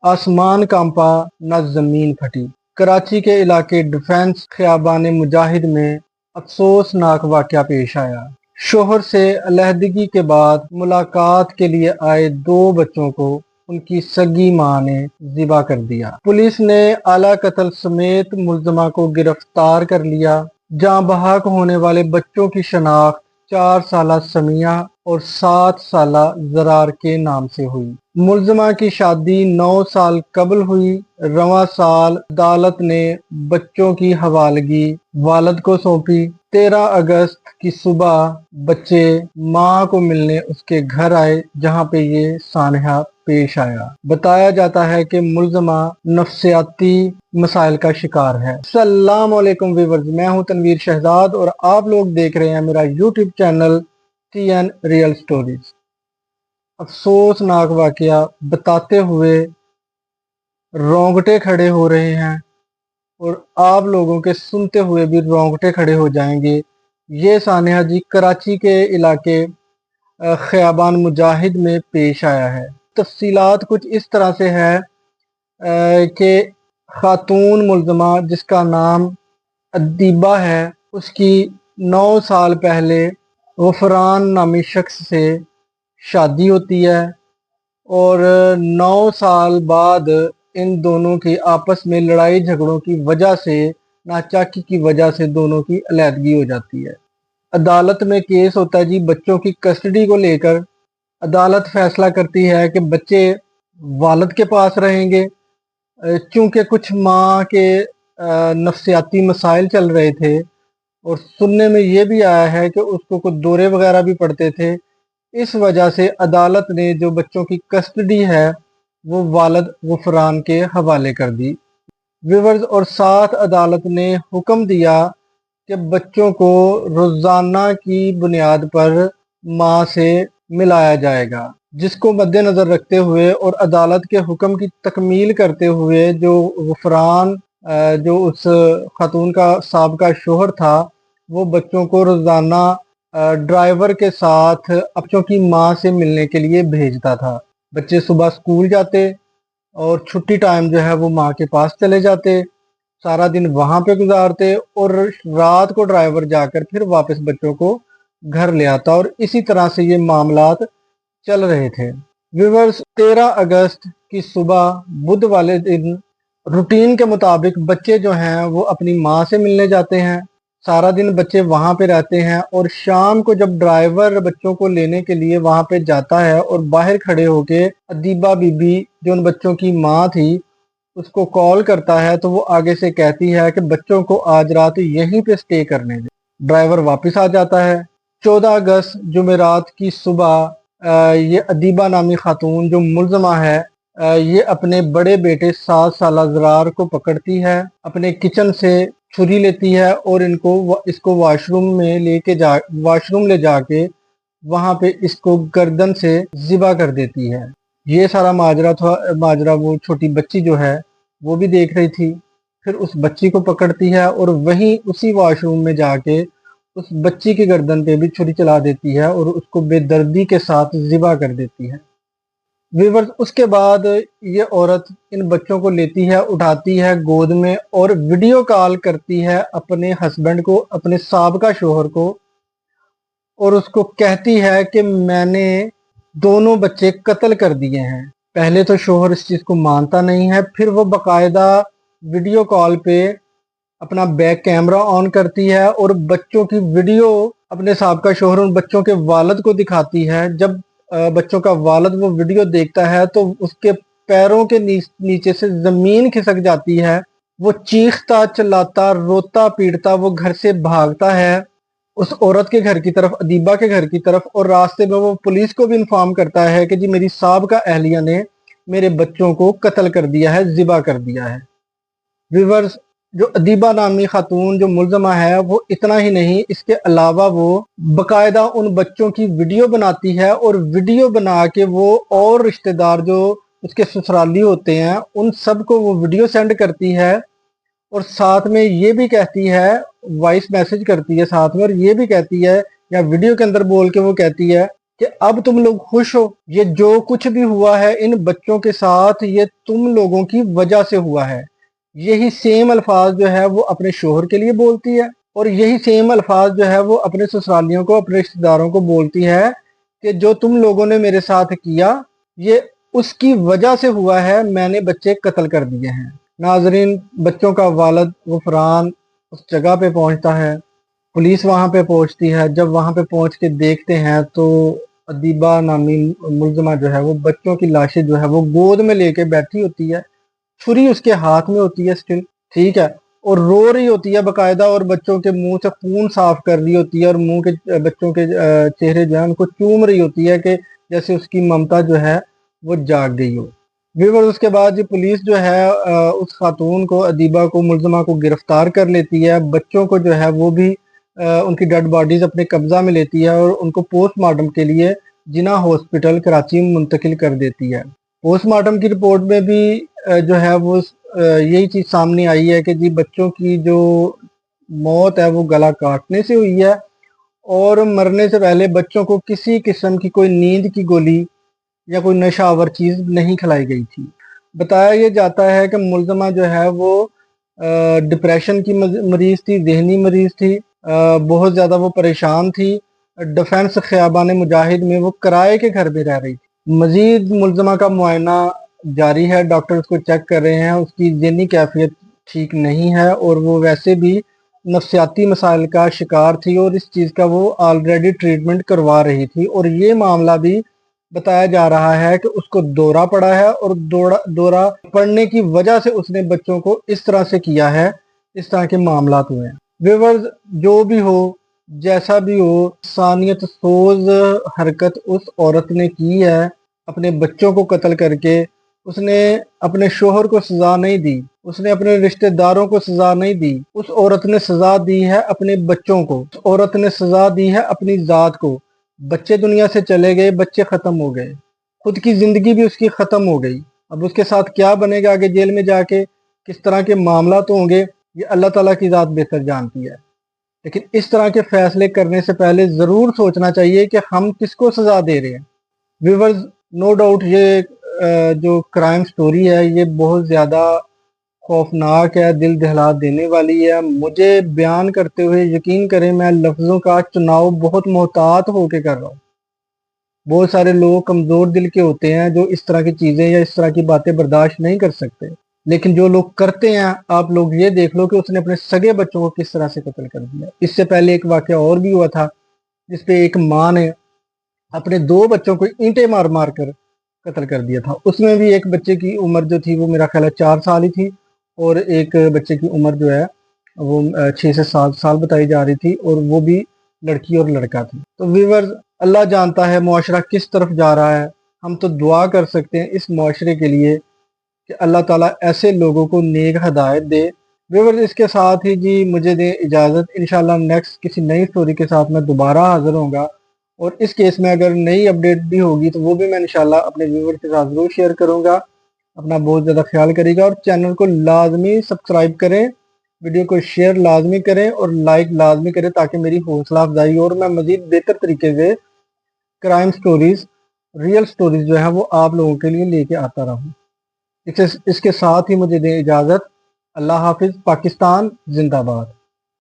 आसमान कांपा न जमीन फटी। कराची के इलाके डिफेंस खियाबान मुजाहिद में अफसोसनाक वाकया पेश आया। शोहर से अलहदगी के बाद मुलाकात के लिए आए दो बच्चों को उनकी सगी मां ने ज़िबा कर दिया। पुलिस ने आला कत्ल समेत मुल्ज़मा को गिरफ्तार कर लिया। जाँ बहक होने वाले बच्चों की शनाख्त 4 साला समिया और 7 साला जरार के नाम से हुई। मुल्ज़मा की शादी 9 साल कबल हुई। रवां साल अदालत ने बच्चों की हवालगी वालिद को सौंपी। 13 अगस्त की सुबह बच्चे मां को मिलने उसके घर आए, जहां पे ये सानहा पेश आया। बताया जाता है कि मुल्ज़मा नफ्सियाती मसाइल का शिकार है। अस्सलाम वालेकुम व्यूअर्स, मैं हूं तनवीर शहजाद और आप लोग देख रहे हैं मेरा YouTube channel TN real stories. अफसोसनाक वाकया बताते हुए रोंगटे खड़े हो रहे हैं और आप लोगों के सुनते हुए भी रोंगटे खड़े हो जाएंगे। ये सानिया जी कराची के इलाके खियाबान मुजाहिद में पेश आया है। तफसीलात कुछ इस तरह से है कि खातून मुल्ज़मा जिसका नाम अदीबा है, उसकी 9 साल पहले गफरान नामी शख्स से शादी होती है और 9 साल बाद इन दोनों की आपस में लड़ाई झगड़ों की वजह से, नाचाकी की वजह से दोनों की अलहदगी हो जाती है। अदालत में केस होता है जी बच्चों की कस्टडी को लेकर। अदालत फैसला करती है कि बच्चे वालिद के पास रहेंगे। चूँकि कुछ माँ के नफ्सियाती मसाइल चल रहे थे और सुनने में ये भी आया है कि उसको कुछ दौरे वगैरह भी पड़ते थे। इस वजह से अदालत ने जो बच्चों की कस्टडी है वो वालिद गफरान के हवाले कर दी। व्यूअर्स, और साथ अदालत ने हुक्म दिया कि बच्चों को रोज़ाना की बुनियाद पर माँ से मिलाया जाएगा, जिसको मद्देनज़र रखते हुए और अदालत के हुक्म की तकमील करते हुए जो गफरान जो उस खातून का साबका शोहर था, वो बच्चों को रोज़ाना ड्राइवर के साथ बच्चों की माँ से मिलने के लिए भेजता था। बच्चे सुबह स्कूल जाते और छुट्टी टाइम जो है वो माँ के पास चले जाते, सारा दिन वहां पे गुजारते और रात को ड्राइवर जाकर फिर वापस बच्चों को घर ले आता और इसी तरह से ये मामलात चल रहे थे। व्यूअर्स, 13 अगस्त की सुबह बुध वाले दिन रूटीन के मुताबिक बच्चे जो हैं वो अपनी माँ से मिलने जाते हैं। सारा दिन बच्चे वहां पे रहते हैं और शाम को जब ड्राइवर बच्चों को लेने के लिए वहां पे जाता है और बाहर खड़े होके अदीबा बीबी जो उन बच्चों की माँ थी उसको कॉल करता है, तो वो आगे से कहती है कि बच्चों को आज रात यहीं पे स्टे करने दे। ड्राइवर वापस आ जाता है। 14 अगस्त जुमेरात की सुबह ये अदीबा नामी खातून जो मुल्ज़मा है, ये अपने बड़े बेटे 7 साला ज़रार को पकड़ती है, अपने किचन से छुरी लेती है और इसको वाशरूम ले जाके वहाँ पे इसको गर्दन से ज़िबा कर देती है। ये सारा माजरा वो छोटी बच्ची जो है वो भी देख रही थी। फिर उस बच्ची को पकड़ती है और वहीं उसी वॉशरूम में जाके उस बच्ची की गर्दन पे भी छुरी चला देती है और उसको बेदर्दी के साथ ज़िबा कर देती है। व्यूअर्स, उसके बाद ये औरत इन बच्चों को लेती है, उठाती है गोद में और वीडियो कॉल करती है अपने हस्बैंड को, अपने साबका शोहर को, और उसको कहती है कि मैंने दोनों बच्चे कत्ल कर दिए हैं। पहले तो शोहर इस चीज़ को मानता नहीं है, फिर वो बाकायदा वीडियो कॉल पे अपना बैक कैमरा ऑन करती है और बच्चों की वीडियो अपने साबका शोहर उन बच्चों के वालिद को दिखाती है। जब बच्चों का वालिद वो वीडियो देखता है तो उसके पैरों के नीचे से ज़मीन खिसक जाती है। वो चीखता चिल्लाता रोता पीटता वो घर से भागता है उस औरत के घर की तरफ, अदीबा के घर की तरफ, और रास्ते में वो पुलिस को भी इन्फॉर्म करता है कि जी मेरी साहब अहलिया ने मेरे बच्चों को कत्ल कर दिया है, ज़िबा कर दिया है। व्यूअर्स, जो अदीबा नामी खातून जो मुल्ज़मा है वो इतना ही नहीं, इसके अलावा वो बाकायदा उन बच्चों की वीडियो बनाती है और वीडियो बना के वो और रिश्तेदार जो उसके ससुराली होते हैं उन सब को वो वीडियो सेंड करती है और साथ में ये भी कहती है, वॉइस मैसेज करती है साथ में, और ये भी कहती है या वीडियो के अंदर बोल के वो कहती है کہ اب تم لوگ خوش ہو، یہ جو کچھ بھی ہوا ہے ان بچوں کے ساتھ یہ تم لوگوں کی وجہ سے ہوا ہے۔ یہی سیم الفاظ جو ہے وہ اپنے شوہر کے لیے بولتی ہے، اور یہی سیم الفاظ جو ہے وہ اپنے سسرالیوں کو، اپنے رشتہ داروں کو بولتی ہے کہ جو تم لوگوں نے میرے ساتھ کیا یہ اس کی وجہ سے ہوا ہے، میں نے بچے قتل کر دیے ہیں۔ ناظرین، بچوں کا والد غفران اس جگہ پہ پہنچتا ہے، پولیس وہاں پہ پہنچتی ہے۔ جب وہاں پہ پہنچ کے دیکھتے ہیں تو ادیبہ نامی ملزمہ جو ہے وہ بچوں کی لاشیں جو ہے وہ گود میں لے کے بیٹھی ہوتی ہے، چھری اس کے ہاتھ میں ہوتی ہے سٹل، ٹھیک ہے، اور رو رہی ہوتی ہے باقاعدہ، اور بچوں کے منہ سے خون صاف کر رہی ہوتی ہے، اور منہ کے بچوں کے چہرے جو ہیں ان کو چوم رہی ہوتی ہے کہ جیسے اس کی ممتا جو ہے وہ جاگ گئی ہو۔ ویور اس کے بعد یہ پولیس جو ہے اس خاتون کو، ادیبہ کو، ملزمہ کو گرفتار کر لیتی ہے۔ بچوں کو جو ہے وہ بھی ان کی ڈیڈ باڈیز اپنے قبضہ میں لیتی ہے اور ان کو پوسٹ مارٹم کے لیے جناح ہاسپٹل کراچی میں منتقل کر دیتی ہے۔ پوسٹ مارٹم کی رپورٹ میں بھی جو ہے وہ یہی چیز سامنے آئی ہے کہ جی بچوں کی جو موت ہے وہ گلا کاٹنے سے ہوئی ہے، اور مرنے سے پہلے بچوں کو کسی قسم کی کوئی نیند کی گولی یا کوئی نشہ آور چیز نہیں کھلائی گئی تھی۔ بتایا یہ جاتا ہے کہ ملزمہ جو ہے وہ ڈپریشن کی مریض تھی، ذہنی مریض تھی، بہت زیادہ وہ پریشان تھی۔ ڈیفنس خیابان مجاہد میں وہ کرائے کے گھر میں رہ رہی تھی۔ مزید ملزمہ کا معائنہ جاری ہے، ڈاکٹر اس کو چیک کر رہے ہیں، اس کی ذہنی کیفیت ٹھیک نہیں ہے، اور وہ ویسے بھی نفسیاتی مسائل کا شکار تھی، اور اس چیز کا وہ آلریڈی ٹریٹمنٹ کروا رہی تھی، اور یہ معاملہ بھی بتایا جا رہا ہے کہ اس کو دورہ پڑا ہے، اور دورہ پڑنے کی وجہ سے اس نے بچوں کو اس طرح سے کیا ہے، اس طرح کے معاملات ہوئے ہیں۔ ویورز، جو بھی ہو، جیسا بھی ہو، انسانیت سوز حرکت اس عورت نے کی ہے، اپنے بچوں کو قتل کر کے۔ اس نے اپنے شوہر کو سزا نہیں دی، اس نے اپنے رشتہ داروں کو سزا نہیں دی، اس عورت نے سزا دی ہے اپنے بچوں کو، اس عورت نے سزا دی ہے اپنی ذات کو۔ بچے دنیا سے چلے گئے، بچے ختم ہو گئے، خود کی زندگی بھی اس کی ختم ہو گئی۔ اب اس کے ساتھ کیا بنے گا آگے جیل میں جا کے، کس طرح کے معاملات ہوں گے، یہ اللہ تعالیٰ کی ذات بہتر جانتی ہے۔ لیکن اس طرح کے فیصلے کرنے سے پہلے ضرور سوچنا چاہیے کہ ہم کس کو سزا دے رہے ہیں۔ ویورز، نو ڈاؤٹ یہ جو کرائم سٹوری ہے یہ بہت زیادہ خوفناک ہے، دل دہلا دینے والی ہے۔ مجھے بیان کرتے ہوئے یقین کریں میں لفظوں کا چناؤ بہت محتاط ہو کے کر رہا ہوں۔ بہت سارے لوگ کمزور دل کے ہوتے ہیں جو اس طرح کی چیزیں یا اس طرح کی باتیں برداشت نہیں کر سکتے، لیکن جو لوگ کرتے ہیں، آپ لوگ یہ دیکھ لو کہ اس نے اپنے سگے بچوں کو کس طرح سے قتل کر دیا۔ اس سے پہلے ایک واقعہ اور بھی ہوا تھا جس پہ ایک ماں نے اپنے 2 بچوں کو اینٹیں مار مار کر قتل کر دیا تھا۔ اس میں بھی ایک بچے کی عمر جو تھی وہ میرا خیال ہے 4 سال ہی تھی، اور ایک بچے کی عمر جو ہے وہ 6 سے 7 سال بتائی جا رہی تھی، اور وہ بھی لڑکی اور لڑکا تھی۔ تو ویورز، اللہ جانتا ہے معاشرہ کس طرف جا رہا ہے، ہم تو دعا کر سکتے ہیں اس معاشرے کے لیے کہ اللہ تعالیٰ ایسے لوگوں کو نیک ہدایت دے۔ ویورز، اس کے ساتھ ہی جی مجھے دیں اجازت، انشاءاللہ نیکسٹ کسی نئی سٹوری کے ساتھ میں دوبارہ حاضر ہوں گا، اور اس کیس میں اگر نئی اپڈیٹ بھی ہوگی تو وہ بھی میں انشاءاللہ اپنے ویور کے ساتھ ضرور شیئر کروں گا۔ اپنا بہت زیادہ خیال کرے گا، اور چینل کو لازمی سبسکرائب کریں، ویڈیو کو شیئر لازمی کریں، اور لائک لازمی کریں تاکہ میری حوصلہ افزائی ہو، اور میں مزید بہتر طریقے سے کرائم سٹوریز، ریئل سٹوریز جو ہیں وہ آپ لوگوں کے لیے لے کے آتا رہوں۔ اس کے ساتھ ہی مجھے دیں اجازت۔ اللہ حافظ۔ پاکستان زندہ باد۔